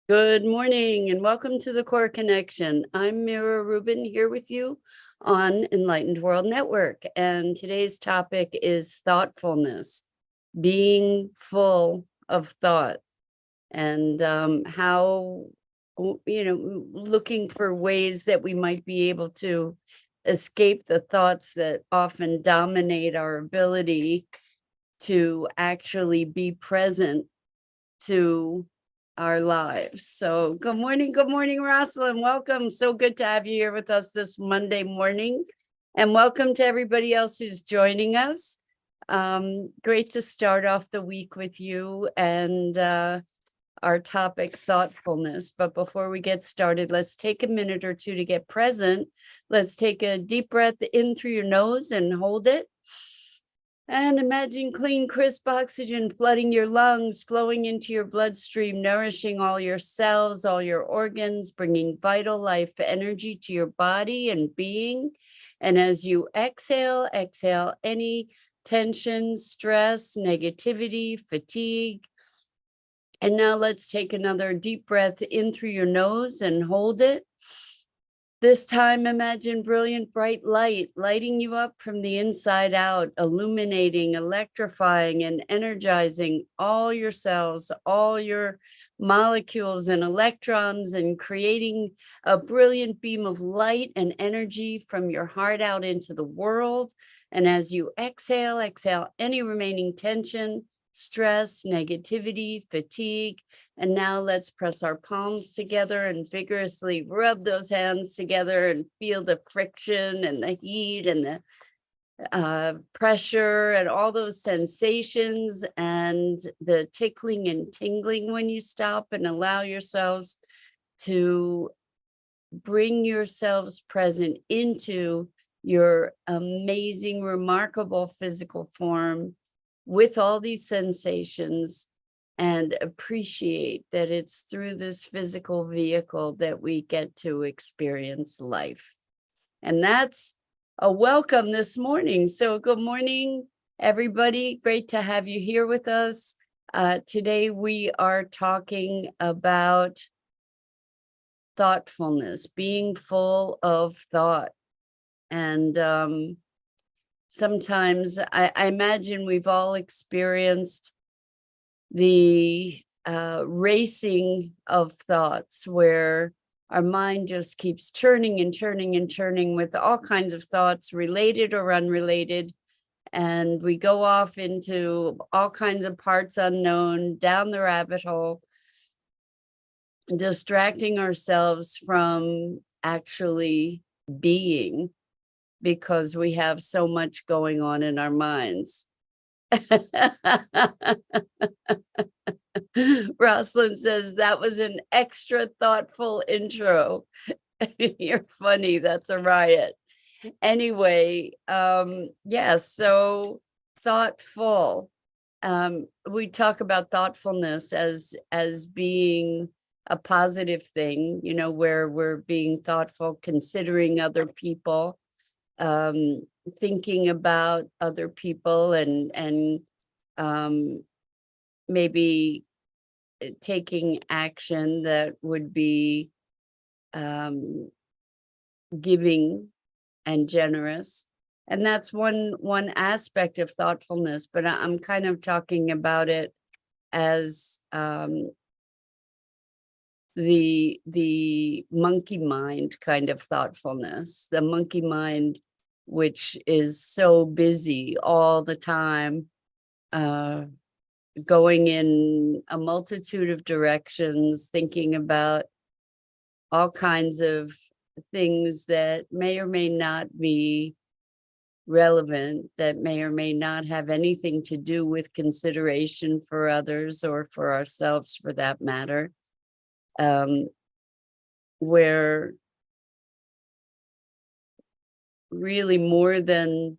Good morning and welcome to the Core Connection. I'm Mira Rubin here with you on Enlightened World Network. And today's topic is thoughtfulness, being full of thought, and how, looking for ways that we might be able to escape the thoughts that often dominate our ability to actually be present to our lives. So good morning, Rosalind. Welcome. So good to have you here with us this Monday morning. And welcome to everybody else who's joining us. Great to start off the week with you and our topic, thoughtfulness. But before we get started, let's take a minute or two to get present. Let's take a deep breath in through your nose and hold it. And imagine clean, crisp oxygen flooding your lungs, flowing into your bloodstream, nourishing all your cells, all your organs, bringing vital life energy to your body and being. And as you exhale any tension, stress, negativity, fatigue. And now let's take another deep breath in through your nose and hold it. This time, imagine brilliant, bright light lighting you up from the inside out, illuminating, electrifying, and energizing all your cells, all your molecules and electrons, and creating a brilliant beam of light and energy from your heart out into the world. And as you exhale any remaining tension, stress, negativity, fatigue. And now let's press our palms together and vigorously rub those hands together and feel the friction and the heat and the pressure and all those sensations and the tickling and tingling when you stop and allow yourselves to bring yourselves present into your amazing, remarkable physical form with all these sensations, and appreciate that it's through this physical vehicle that we get to experience life. And that's a welcome this morning. So good morning, everybody. Great to have you here with us. Today we are talking about thoughtfulness, being full of thought. And sometimes I imagine we've all experienced the racing of thoughts where our mind just keeps churning and churning and churning with all kinds of thoughts, related or unrelated. And we go off into all kinds of parts unknown, down the rabbit hole, distracting ourselves from actually being, because we have so much going on in our minds. Rosalind says that was an extra thoughtful intro. You're funny. That's a riot. Anyway, so thoughtful. We talk about thoughtfulness as being a positive thing, where we're being thoughtful, considering other people, thinking about other people, and maybe taking action that would be giving and generous. And that's one aspect of thoughtfulness, but I'm kind of talking about it as the monkey mind kind of thoughtfulness, the monkey mind, which is so busy all the time, going in a multitude of directions, thinking about all kinds of things that may or may not be relevant, that may or may not have anything to do with consideration for others or for ourselves, for that matter, where really more than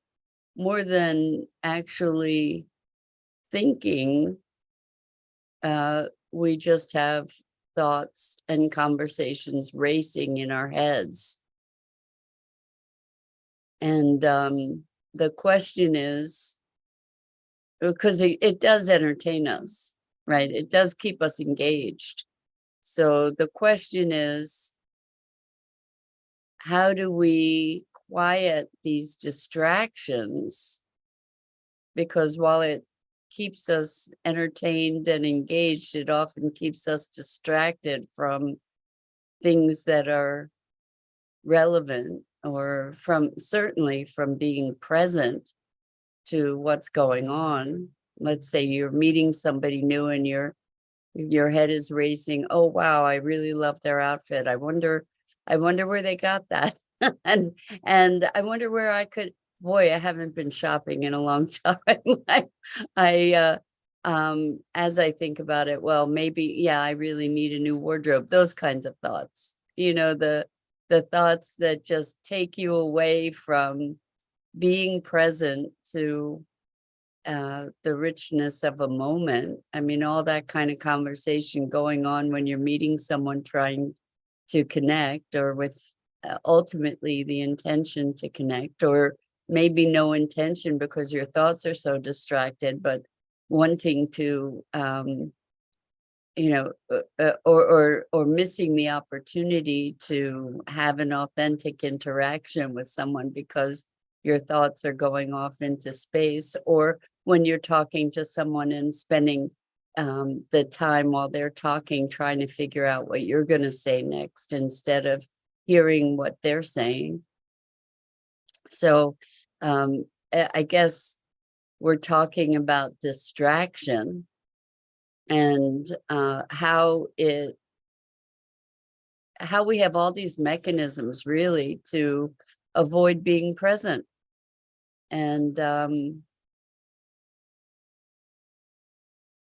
actually thinking, we just have thoughts and conversations racing in our heads. And the question is, because it does entertain us, right? It does keep us engaged. So the question is, how do we quiet these distractions? Because while it keeps us entertained and engaged, it often keeps us distracted from things that are relevant, or certainly from being present to what's going on. Let's say you're meeting somebody new and your head is racing. Oh wow, I really love their outfit. I wonder where they got that. and and I wonder where I could, boy, I haven't been shopping in a long time. As I think about it, well, maybe, yeah, I really need a new wardrobe. Those kinds of thoughts. The thoughts that just take you away from being present to the richness of a moment. I mean, all that kind of conversation going on when you're meeting someone trying to connect, or with ultimately the intention to connect, or maybe no intention because your thoughts are so distracted, but wanting to, or missing the opportunity to have an authentic interaction with someone because your thoughts are going off into space, or when you're talking to someone and spending the time while they're talking trying to figure out what you're going to say next instead of hearing what they're saying. So I guess we're talking about distraction and how we have all these mechanisms really to avoid being present. And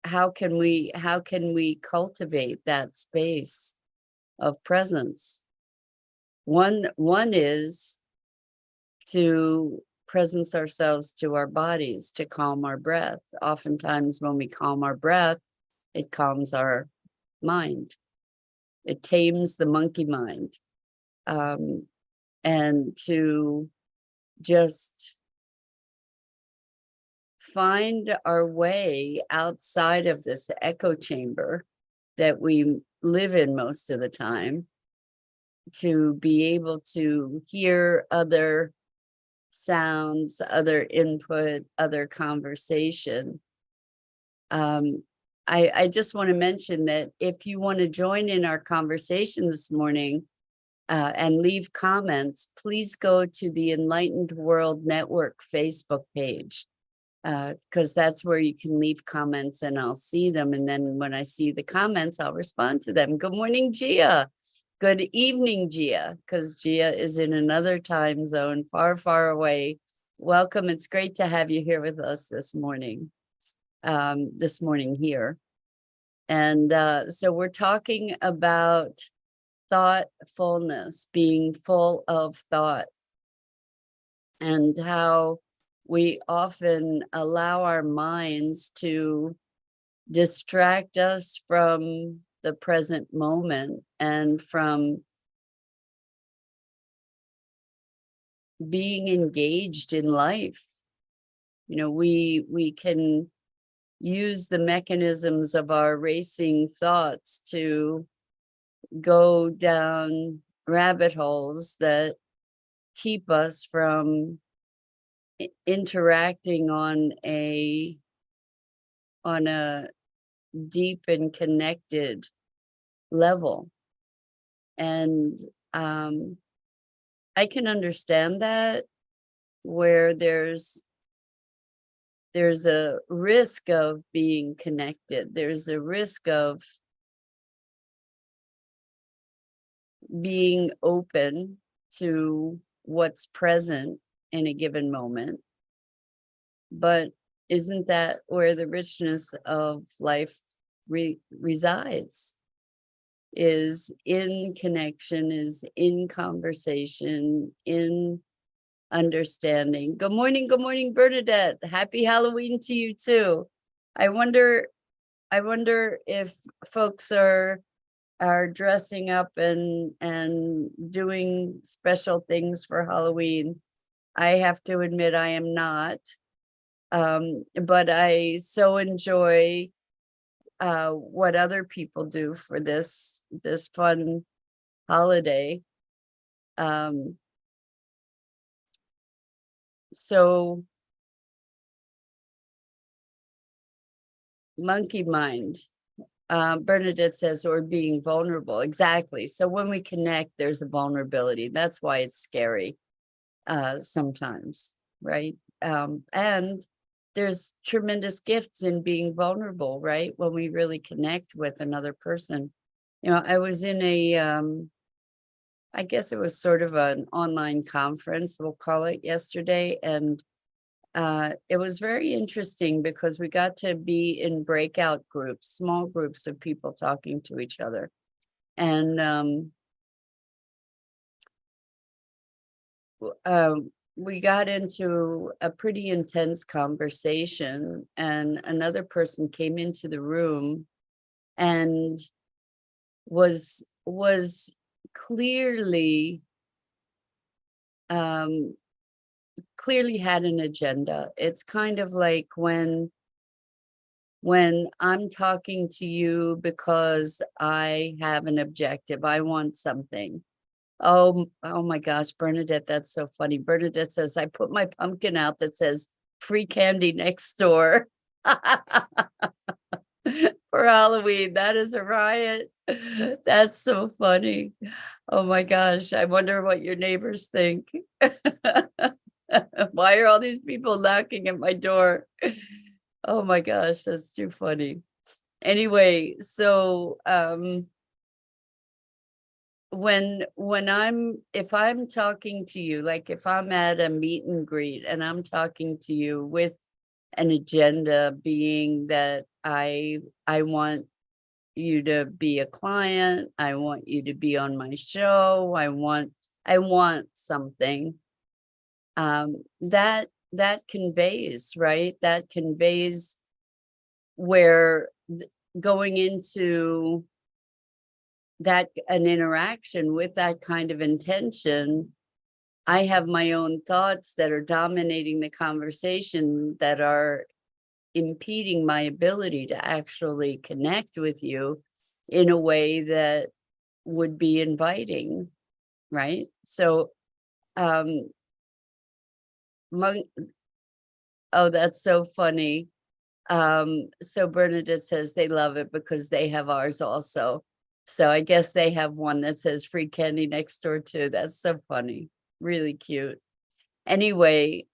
how can we cultivate that space of presence? One is to presence ourselves to our bodies, to calm our breath. Oftentimes when we calm our breath, it calms our mind. It tames the monkey mind. And to just find our way outside of this echo chamber that we live in most of the time, to be able to hear other sounds, other input, other conversation. I just want to mention that if you want to join in our conversation this morning and leave comments, please go to the Enlightened World Network Facebook page, because that's where you can leave comments and I'll see them. And then when I see the comments, I'll respond to them. Good morning, Gia. Good evening, Gia, because Gia is in another time zone, far, far away. Welcome. It's great to have you here with us this morning here. And so we're talking about thoughtfulness, being full of thought, and how we often allow our minds to distract us from the present moment and from being engaged in life. We can use the mechanisms of our racing thoughts to go down rabbit holes that keep us from interacting on a deep and connected level. And I can understand that, where there's a risk of being connected. There's a risk of being open to what's present in a given moment. But isn't that where the richness of life resides? Is in connection, is in conversation, in understanding. Good morning, Bernadette. Happy Halloween to you too. I wonder if folks are dressing up and doing special things for Halloween. I have to admit I am not. But I so enjoy what other people do for this fun holiday. So monkey mind. Bernadette says, or being vulnerable. Exactly. So when we connect, there's a vulnerability. That's why it's scary sometimes, right? And there's tremendous gifts in being vulnerable, right? When we really connect with another person. You know, I was in a, I guess it was sort of an online conference, we'll call it, yesterday. And it was very interesting because we got to be in breakout groups, small groups of people talking to each other. And we got into a pretty intense conversation, and another person came into the room and was clearly clearly had an agenda. It's kind of like when I'm talking to you because I have an objective, I want something. Oh my gosh, Bernadette, that's so funny. Bernadette says, I put my pumpkin out that says free candy next door for Halloween. That is a riot. That's so funny. Oh my gosh, I wonder what your neighbors think. Why are all these people knocking at my door? Oh my gosh, that's too funny. Anyway, so if I'm talking to you, like if I'm at a meet and greet and I'm talking to you with an agenda, being that I want you to be a client, I want you to be on my show, I want something, that conveys, right? That conveys where going into that an interaction with that kind of intention, I have my own thoughts that are dominating the conversation, that are impeding my ability to actually connect with you in a way that would be inviting, right? So oh, that's so funny. So Bernadette says they love it because they have ours also. So I guess they have one that says free candy next door too. That's so funny. Really cute. Anyway,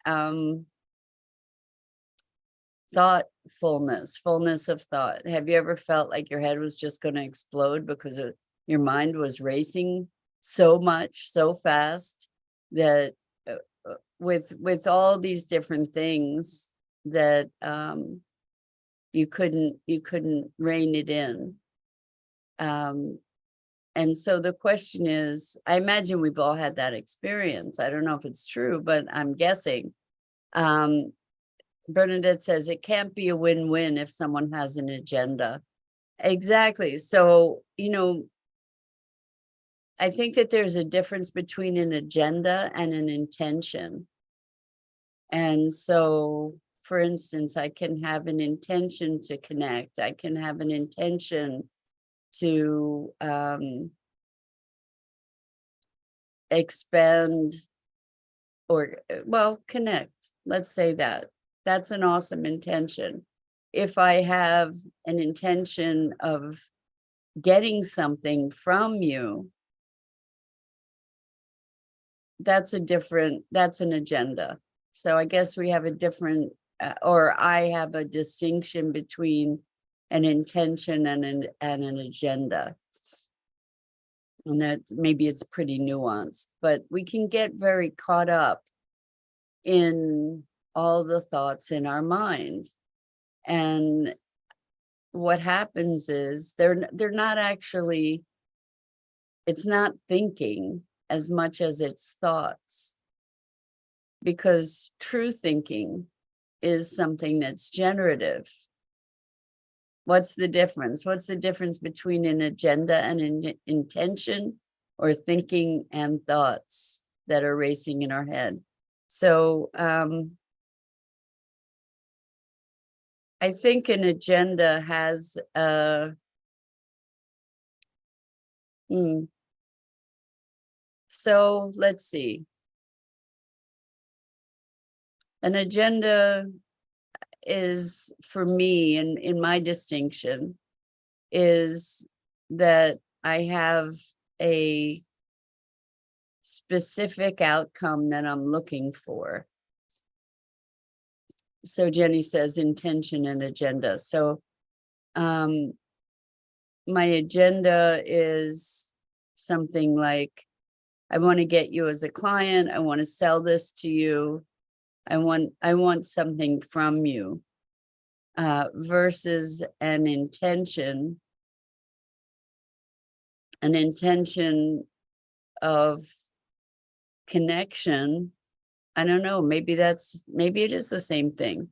thoughtfulness, fullness of thought. Have you ever felt like your head was just going to explode because your mind was racing so much, so fast, that with all these different things that you couldn't rein it in. And so the question is, I imagine we've all had that experience. I don't know if it's true, but I'm guessing. Bernadette says it can't be a win-win if someone has an agenda. Exactly. So, you know, I think that there's a difference between an agenda and an intention. And so, for instance, I can have an intention to connect. I can have an intention to expand or, well, connect. Let's say that. That's an awesome intention. If I have an intention of getting something from you, that's an agenda. So I guess we have a different, or I have a distinction between an intention and an agenda. And that maybe it's pretty nuanced, but we can get very caught up in all the thoughts in our mind. And what happens is they're not actually, it's not thinking as much as it's thoughts, because true thinking is something that's generative. What's the difference? What's the difference between an agenda and an intention, or thinking and thoughts that are racing in our head? So I think an agenda has so let's see. An agenda is, for me, in my distinction, is that I have a specific outcome that I'm looking for. So Jenny says intention and agenda. So my agenda is something like, I want to get you as a client. I want to sell this to you. I want something from you, versus an intention of connection. I don't know, maybe it is the same thing.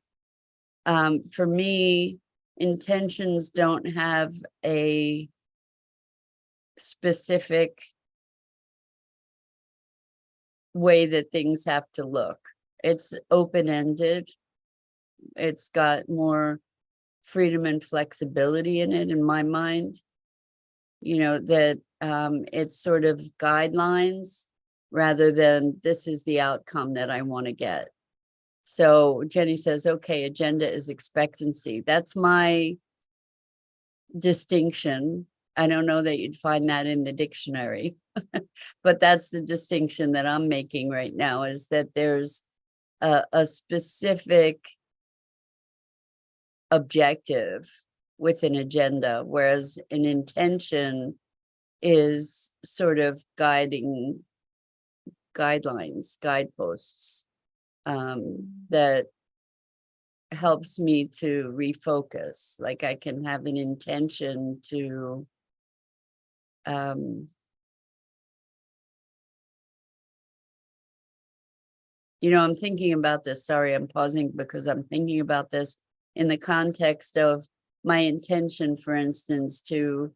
For me, intentions don't have a specific way that things have to look. It's open-ended. It's got more freedom and flexibility in it, in my mind. You know, that it's sort of guidelines rather than this is the outcome that I want to get. So Jenny says, okay, agenda is expectancy. That's my distinction. I don't know that you'd find that in the dictionary, but that's the distinction that I'm making right now, is that there's a specific objective with an agenda, whereas an intention is sort of guidelines, guideposts, that helps me to refocus. Like I can have an intention to I'm thinking about this. Sorry, I'm pausing because I'm thinking about this in the context of my intention, for instance, to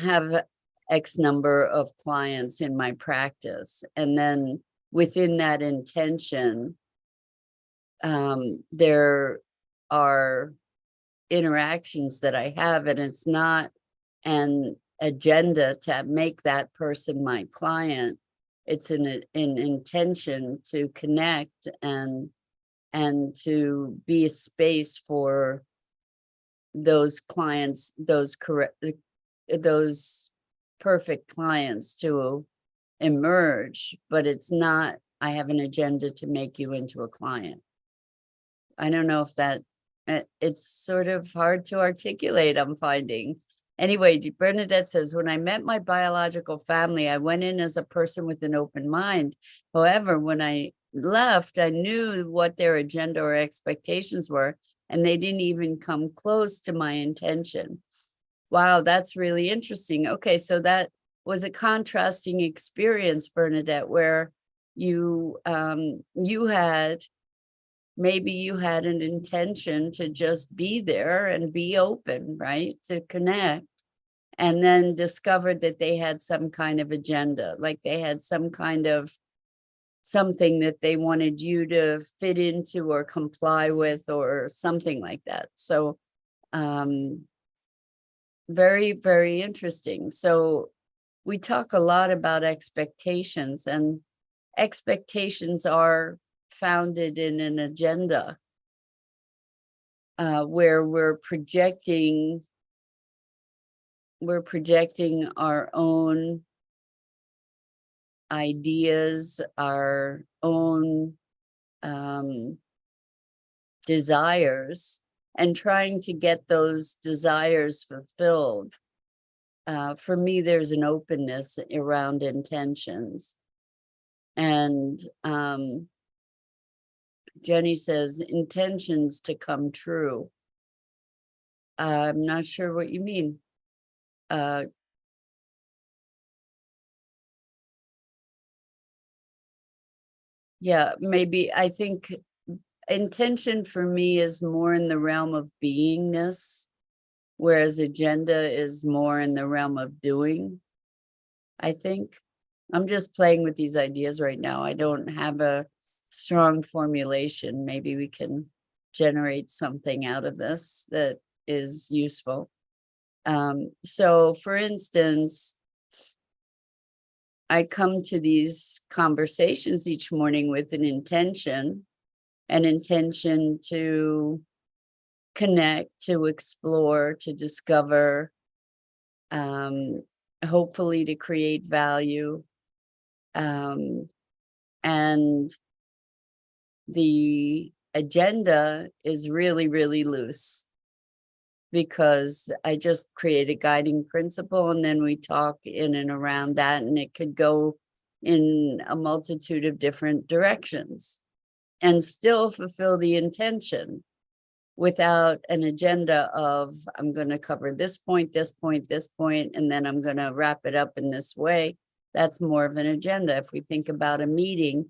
have X number of clients in my practice. And then within that intention, there are interactions that I have, and it's not an agenda to make that person my client. It's an intention to connect and to be a space for those clients, those perfect clients to emerge. But it's not, I have an agenda to make you into a client. I don't know if that, it's sort of hard to articulate, I'm finding. Anyway, Bernadette says, when I met my biological family, I went in as a person with an open mind. However, when I left, I knew what their agenda or expectations were, and they didn't even come close to my intention. Wow, that's really interesting. Okay, so that was a contrasting experience, Bernadette, where you maybe you had an intention to just be there and be open, right? To connect, and then discovered that they had some kind of agenda, like they had some kind of something that they wanted you to fit into or comply with or something like that. So, very, very interesting. So we talk a lot about expectations, and expectations are founded in an agenda, where we're projecting our own ideas, our own desires, and trying to get those desires fulfilled. For me, there's an openness around intentions. And Jenny says, intentions to come true. I'm not sure what you mean. Yeah, maybe. I think intention for me is more in the realm of beingness, whereas agenda is more in the realm of doing. I think I'm just playing with these ideas right now. I don't have a strong formulation. Maybe we can generate something out of this that is useful. So for instance, I come to these conversations each morning with an intention to connect, to explore, to discover, hopefully to create value. And the agenda is really, really loose, because I just create a guiding principle and then we talk in and around that, and it could go in a multitude of different directions and still fulfill the intention without an agenda of, I'm going to cover this point, this point, this point, and then I'm going to wrap it up in this way. That's more of an agenda. If we think about a meeting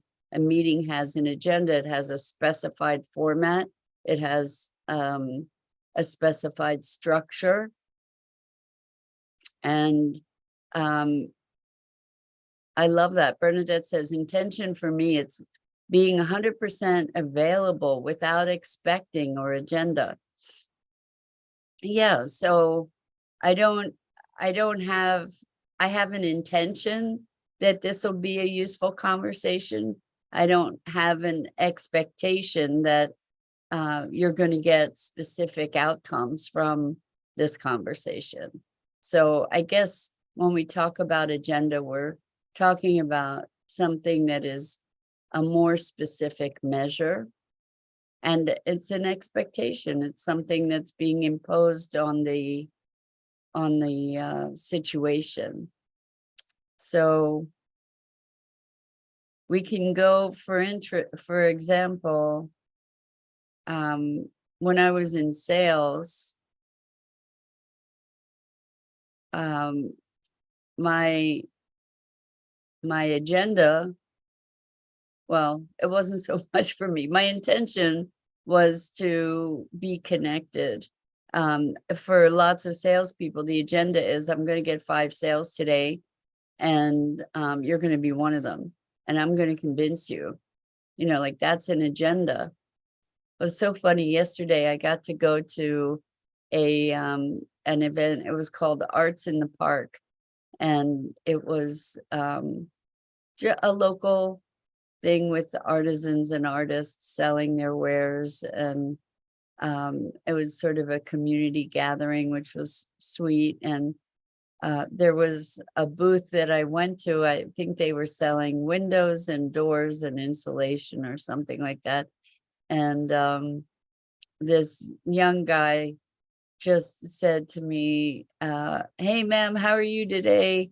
has an agenda. It has a specified format. It has a specified structure. And I love that. Bernadette says, intention for me, it's being 100% available without expecting or agenda. Yeah, so I have an intention that this will be a useful conversation. I don't have an expectation that you're going to get specific outcomes from this conversation. So I guess when we talk about agenda, we're talking about something that is a more specific measure, and it's an expectation. It's something that's being imposed on the situation. So we can go for example, when I was in sales, my agenda, well, it wasn't so much for me. My intention was to be connected. For lots of salespeople, the agenda is, I'm going to get 5 sales today, and you're going to be one of them, and I'm going to convince you. You know, like, that's an agenda. It was so funny. Yesterday, I got to go to an event. It was called Arts in the Park, and it was a local thing with artisans and artists selling their wares, and it was sort of a community gathering, which was sweet. And there was a booth that I went to. I think they were selling windows and doors and insulation or something like that. And this young guy just said to me, hey, ma'am, how are you today?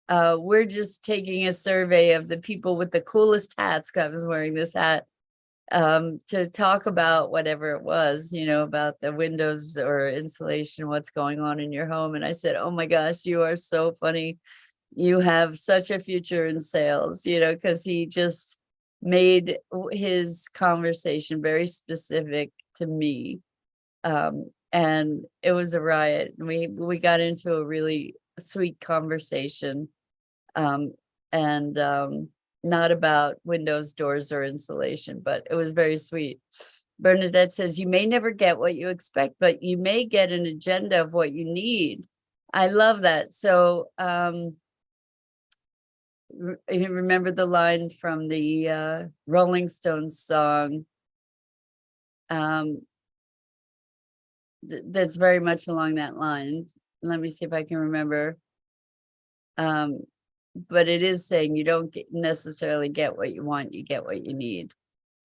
We're just taking a survey of the people with the coolest hats, 'cause I was wearing this hat, to talk about whatever it was, you know, about the windows or insulation, what's going on in your home. And I said, oh my gosh, you are so funny. You have such a future in sales, you know, because he just made his conversation very specific to me. And it was a riot. We got into a really sweet conversation, and not about windows, doors, or insulation, but it was very sweet. Bernadette says, you may never get what you expect, but you may get an agenda of what you need. I love that. So you remember the line from the Rolling Stones song, that's very much along that line. Let me see if I can remember. But it is saying you don't necessarily get what you want, you get what you need.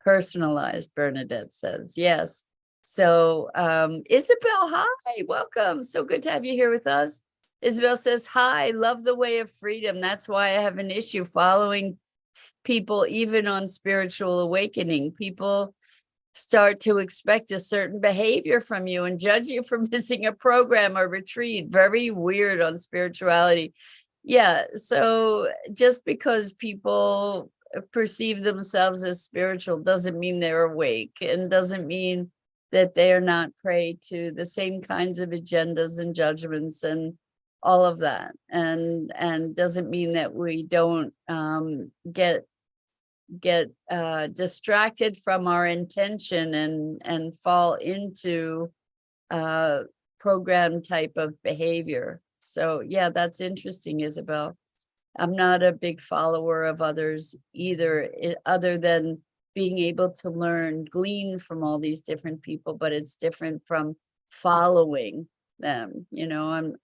Personalized, Bernadette says. Yes. So Isabel, hi, welcome. So good to have you here with us. Isabel says, hi, love the way of freedom. That's why I have an issue following people, even on spiritual awakening. People start to expect a certain behavior from you and judge you for missing a program or retreat. Very weird on spirituality. Yeah, so just because people perceive themselves as spiritual doesn't mean they're awake, and doesn't mean that they are not prey to the same kinds of agendas and judgments and all of that, and doesn't mean that we don't get get distracted from our intention and fall into program type of behavior. So yeah, that's interesting, Isabel. I'm not a big follower of others either, other than being able to learn, glean from all these different people, but it's different from following them. I'm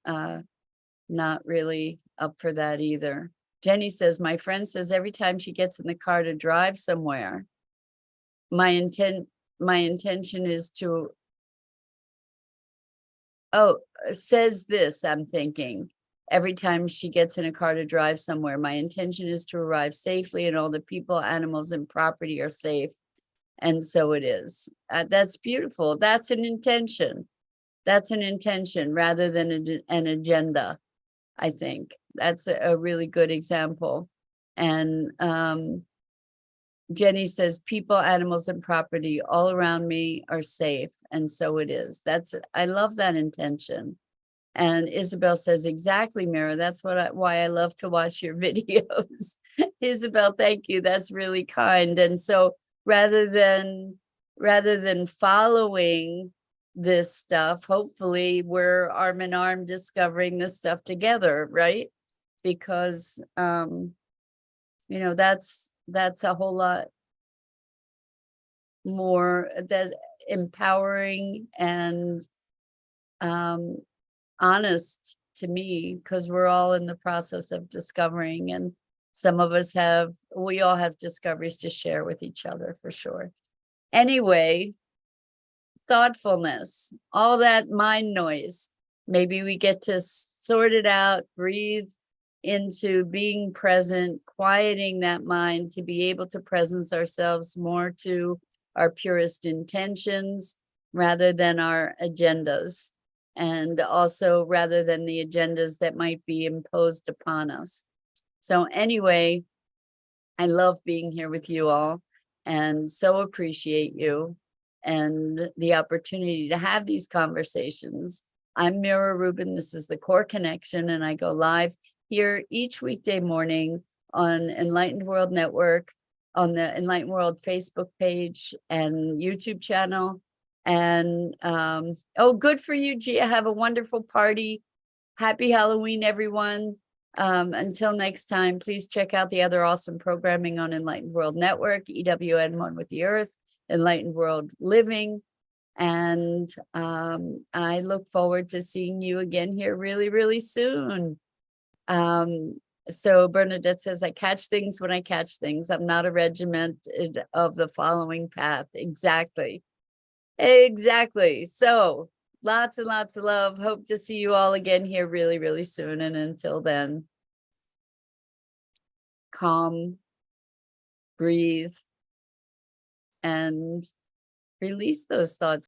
not really up for that either. Jenny says, my friend says every time she gets in the car to drive somewhere, my intention is to, says this, I'm thinking, every time she gets in a car to drive somewhere, my intention is to arrive safely and all the people, animals, and property are safe. And so it is. That's beautiful. That's an intention. That's an intention rather than an agenda, I think. That's a really good example. And Jenny says, people, animals, and property all around me are safe. And so it is. I love that intention. And Isabel says, exactly, Mira. That's why I love to watch your videos. Isabel, thank you. That's really kind. And so rather than following this stuff, hopefully we're arm in arm discovering this stuff together, right? Because that's a whole lot more that empowering and honest to me, because we're all in the process of discovering, and we all have discoveries to share with each other for sure. Anyway, thoughtfulness, all that mind noise, maybe we get to sort it out, breathe into being present, quieting that mind to be able to presence ourselves more to our purest intentions rather than our agendas. And also rather than the agendas that might be imposed upon us. So anyway, I love being here with you all and so appreciate you and the opportunity to have these conversations. I'm Mira Rubin. This is the Core Connection, and I go live here each weekday morning on Enlightened World Network, on the Enlightened World Facebook page and YouTube channel. And good for you, Gia. Have a wonderful party. Happy Halloween, everyone. Until next time, please check out the other awesome programming on Enlightened World Network, EWN One with the Earth, Enlightened World Living. And I look forward to seeing you again here really, really soon. So Bernadette says, I catch things when I catch things. I'm not a regiment of the following path. Exactly. So lots and lots of love. Hope to see you all again here really, really soon. And until then, calm, breathe, and release those thoughts.